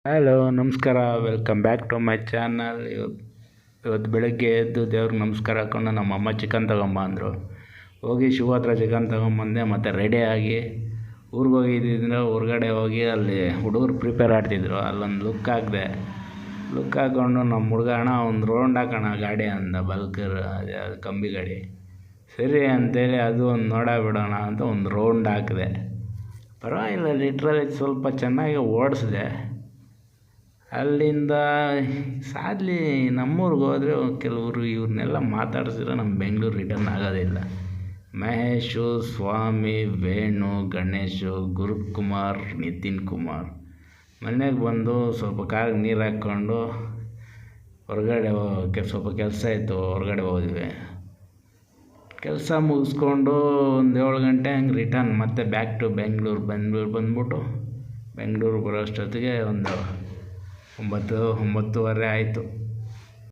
Hello ನಮಸ್ಕಾರ, welcome back to my channel. ಇವತ್ತು ಬೆಳಗ್ಗೆ ಎದ್ದು ದೇವ್ರಿಗೆ ನಮಸ್ಕಾರ ಹಾಕ್ಕೊಂಡು ನಮ್ಮ ಅಮ್ಮ ಚಿಕನ್ ತಗೊಂಬ ಅಂದರು. ಹೋಗಿ ಶಿವ ಹತ್ರ ಚಿಕನ್ ತಗೊಂಬಂದೆ. ಮತ್ತು ರೆಡಿಯಾಗಿ ಊರಿಗೆ ಹೋಗಿದ್ದಿದ್ರೆ ಹೊರಗಡೆ ಹೋಗಿ ಅಲ್ಲಿ ಹುಡುಗರು ಪ್ರಿಪೇರ್ ಆಡ್ತಿದ್ರು. ಅಲ್ಲೊಂದು ಲುಕ್ ಹಾಕಿದೆ. ಲುಕ್ ಹಾಕ್ಕೊಂಡು ನಮ್ಮ ಹುಡುಗ ಅಣ್ಣ ಒಂದು ರೌಂಡ್ ಹಾಕೋಣ ಗಾಡಿ ಅಂದ, ಬಲ್ಕರ್ ಅದೇ ಕಂಬಿ ಗಾಡಿ. ಸರಿ ಅಂತೇಳಿ ಅದು ಒಂದು ನೋಡಬಿಡೋಣ ಅಂತ ಒಂದು ರೌಂಡ್ ಹಾಕಿದೆ. ಪರವಾಗಿಲ್ಲ, ಲಿಟ್ರಲ್ಲಿ ಸ್ವಲ್ಪ ಚೆನ್ನಾಗಿ ಓಡಿಸಿದೆ. ಅಲ್ಲಿಂದ ಸಾದ್ಲಿ ನಮ್ಮೂರಿಗೆ ಹೋದರೆ ಕೆಲವರು ಇವ್ರನ್ನೆಲ್ಲ ಮಾತಾಡಿಸಿದ್ರೆ ನಮ್ಮ ಬೆಂಗಳೂರು ರಿಟರ್ನ್ ಆಗೋದಿಲ್ಲ. ಮಹೇಶು, ಸ್ವಾಮಿ, ವೇಣು, ಗಣೇಶು, ಗುರುಕುಮಾರ್, ನಿತಿನ್ ಕುಮಾರ್ ಮನೆಗೆ ಬಂದು ಸ್ವಲ್ಪ ಕಾಲಿಗೆ ನೀರು ಹಾಕ್ಕೊಂಡು ಹೊರಗಡೆ ಸ್ವಲ್ಪ ಕೆಲಸ ಇತ್ತು, ಹೊರಗಡೆ ಹೋದ್ವಿ. ಕೆಲಸ ಮುಗಿಸ್ಕೊಂಡು ಒಂದು 7 ಗಂಟೆ ಹಂಗೆ ರಿಟರ್ನ್ ಮತ್ತೆ ಬ್ಯಾಕ್ ಟು ಬೆಂಗಳೂರು ಬಂದ್ಬಿಟ್ಟು ಬೆಂಗಳೂರು ಬರೋ ಅಷ್ಟೊತ್ತಿಗೆ ಒಂದು 9-9:30 ಆಯಿತು.